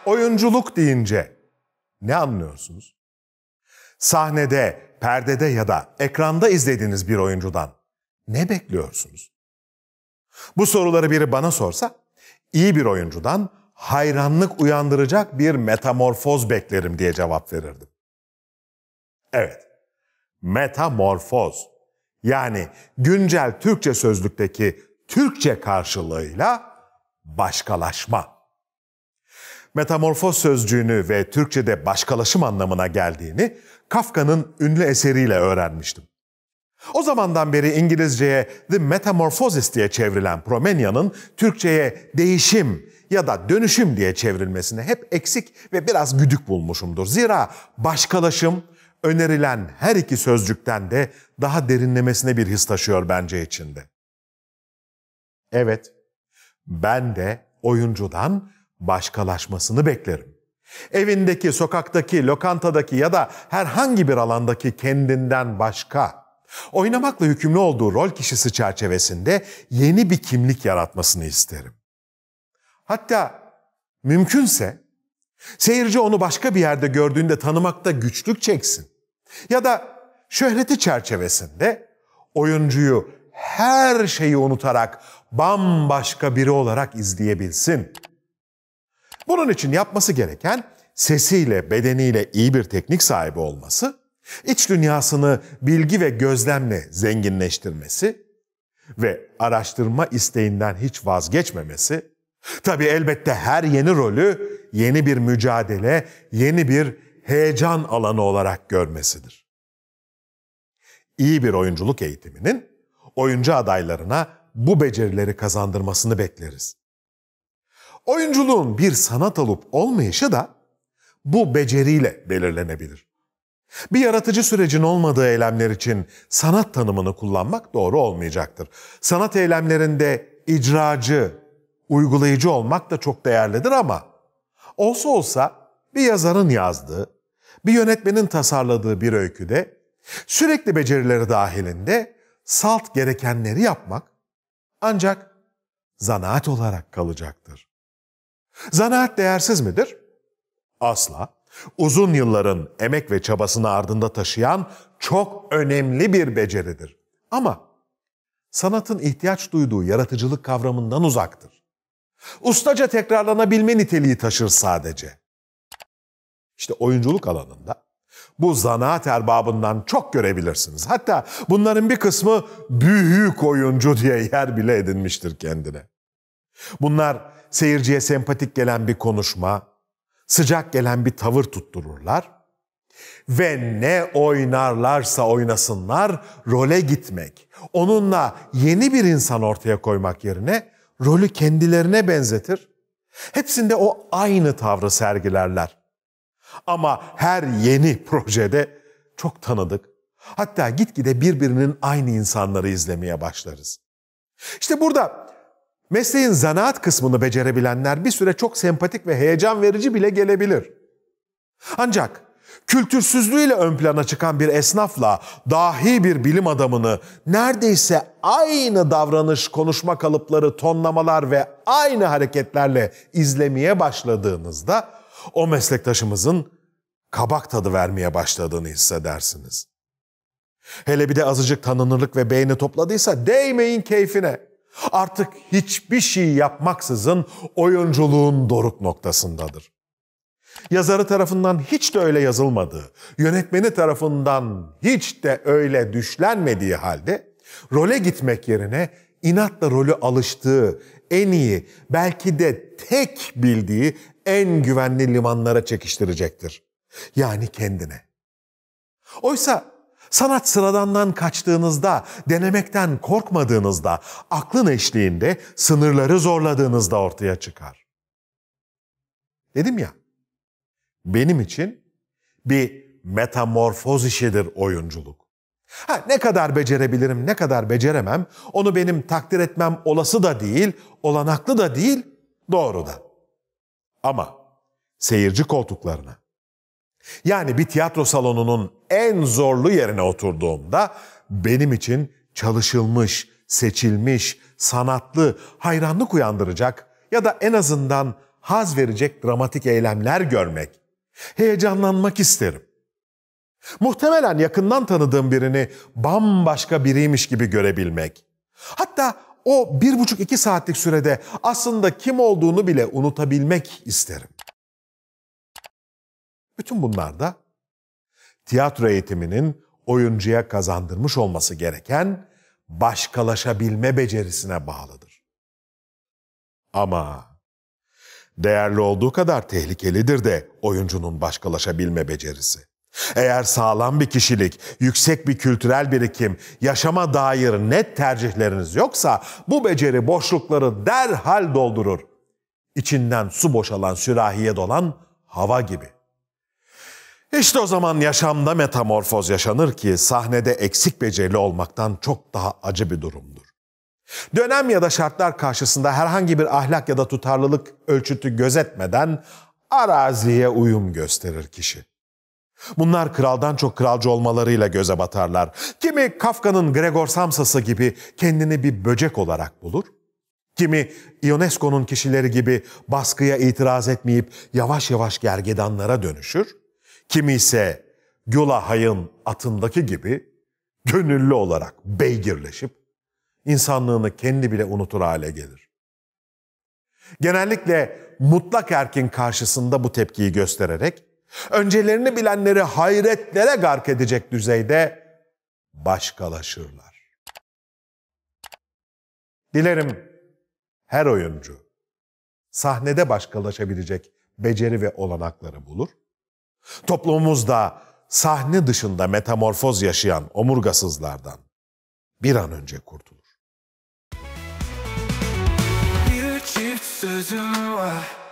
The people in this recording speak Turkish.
oyunculuk deyince ne anlıyorsunuz? Sahnede, perdede ya da ekranda izlediğiniz bir oyuncudan ne bekliyorsunuz? Bu soruları biri bana sorsa, iyi bir oyuncudan hayranlık uyandıracak bir metamorfoz beklerim diye cevap verirdim. Evet, metamorfoz. Yani güncel Türkçe sözlükteki Türkçe karşılığıyla başkalaşma. Metamorfoz sözcüğünü ve Türkçe'de başkalaşım anlamına geldiğini Kafka'nın ünlü eseriyle öğrenmiştim. O zamandan beri İngilizceye The Metamorphosis diye çevrilen Promenia'nın Türkçe'ye değişim ya da dönüşüm diye çevrilmesini hep eksik ve biraz güdük bulmuşumdur. Zira başkalaşım önerilen her iki sözcükten de daha derinlemesine bir his taşıyor bence içinde. Evet, ben de oyuncudan başkalaşmasını beklerim. Evindeki, sokaktaki, lokantadaki ya da herhangi bir alandaki kendinden başka, oynamakla yükümlü olduğu rol kişisi çerçevesinde yeni bir kimlik yaratmasını isterim. Hatta mümkünse seyirci onu başka bir yerde gördüğünde tanımakta güçlük çeksin. Ya da şöhreti çerçevesinde oyuncuyu her şeyi unutarak bambaşka biri olarak izleyebilsin. Bunun için yapması gereken sesiyle, bedeniyle iyi bir teknik sahibi olması, iç dünyasını bilgi ve gözlemle zenginleştirmesi ve araştırma isteğinden hiç vazgeçmemesi, tabii elbette her yeni rolü yeni bir mücadele, yeni bir heyecan alanı olarak görmesidir. İyi bir oyunculuk eğitiminin oyuncu adaylarına bu becerileri kazandırmasını bekleriz. Oyunculuğun bir sanat olup olmayışı da bu beceriyle belirlenebilir. Bir yaratıcı sürecin olmadığı eylemler için sanat tanımını kullanmak doğru olmayacaktır. Sanat eylemlerinde icracı, uygulayıcı olmak da çok değerlidir ama olsa olsa bir yazarın yazdığı, bir yönetmenin tasarladığı bir öyküde sürekli becerileri dahilinde salt gerekenleri yapmak ancak zanaat olarak kalacaktır. Zanaat değersiz midir? Asla. Uzun yılların emek ve çabasını ardında taşıyan çok önemli bir beceridir. Ama sanatın ihtiyaç duyduğu yaratıcılık kavramından uzaktır. Ustaca tekrarlanabilme niteliği taşır sadece. İşte oyunculuk alanında bu zanaat erbabından çok görebilirsiniz. Hatta bunların bir kısmı büyük oyuncu diye yer bile edinmiştir kendine. Bunlar seyirciye sempatik gelen bir konuşma, sıcak gelen bir tavır tuttururlar ve ne oynarlarsa oynasınlar role gitmek, onunla yeni bir insan ortaya koymak yerine rolü kendilerine benzetir. Hepsinde o aynı tavrı sergilerler. Ama her yeni projede çok tanıdık, hatta gitgide birbirinin aynı insanları izlemeye başlarız. İşte burada mesleğin zanaat kısmını becerebilenler bir süre çok sempatik ve heyecan verici bile gelebilir. Ancak kültürsüzlüğüyle ön plana çıkan bir esnafla dahi bir bilim adamını neredeyse aynı davranış, konuşma kalıpları, tonlamalar ve aynı hareketlerle izlemeye başladığınızda o meslektaşımızın kabak tadı vermeye başladığını hissedersiniz. Hele bir de azıcık tanınırlık ve beğeni topladıysa değmeyin keyfine. Artık hiçbir şey yapmaksızın oyunculuğun doruk noktasındadır. Yazarı tarafından hiç de öyle yazılmadığı, yönetmeni tarafından hiç de öyle düşlenmediği halde role gitmek yerine inatla rolü alıştığı, en iyi, belki de tek bildiği en güvenli limanlara çekiştirecektir. Yani kendine. Oysa sanat sıradandan kaçtığınızda, denemekten korkmadığınızda, aklın eşliğinde sınırları zorladığınızda ortaya çıkar. Dedim ya, benim için bir metamorfoz işidir oyunculuk. Ne kadar becerebilirim, ne kadar beceremem, onu benim takdir etmem olası da değil, olanaklı da değil, doğru da. Ama seyirci koltuklarına, yani bir tiyatro salonunun en zorlu yerine oturduğumda benim için çalışılmış, seçilmiş, sanatlı, hayranlık uyandıracak ya da en azından haz verecek dramatik eylemler görmek, heyecanlanmak isterim. Muhtemelen yakından tanıdığım birini bambaşka biriymiş gibi görebilmek. Hatta o 1,5-2 saatlik sürede aslında kim olduğunu bile unutabilmek isterim. Bütün bunlar da tiyatro eğitiminin oyuncuya kazandırmış olması gereken başkalaşabilme becerisine bağlıdır. Ama değerli olduğu kadar tehlikelidir de oyuncunun başkalaşabilme becerisi. Eğer sağlam bir kişilik, yüksek bir kültürel birikim, yaşama dair net tercihleriniz yoksa bu beceri boşlukları derhal doldurur. İçinden su boşalan sürahiye dolan hava gibi. İşte o zaman yaşamda metamorfoz yaşanır ki sahnede eksik becerili olmaktan çok daha acı bir durumdur. Dönem ya da şartlar karşısında herhangi bir ahlak ya da tutarlılık ölçütü gözetmeden araziye uyum gösterir kişi. Bunlar kraldan çok kralcı olmalarıyla göze batarlar. Kimi Kafka'nın Gregor Samsa'sı gibi kendini bir böcek olarak bulur. Kimi Ionesco'nun kişileri gibi baskıya itiraz etmeyip yavaş yavaş gergedanlara dönüşür. Kimi ise Gülahay'ın atındaki gibi gönüllü olarak beygirleşip insanlığını kendi bile unutur hale gelir. Genellikle mutlak erkin karşısında bu tepkiyi göstererek öncelerini bilenleri hayretlere gark edecek düzeyde başkalaşırlar. Dilerim her oyuncu sahnede başkalaşabilecek beceri ve olanakları bulur. Toplumumuzda sahne dışında metamorfoz yaşayan omurgasızlardan bir an önce kurtulur. Bir çift sözüm var.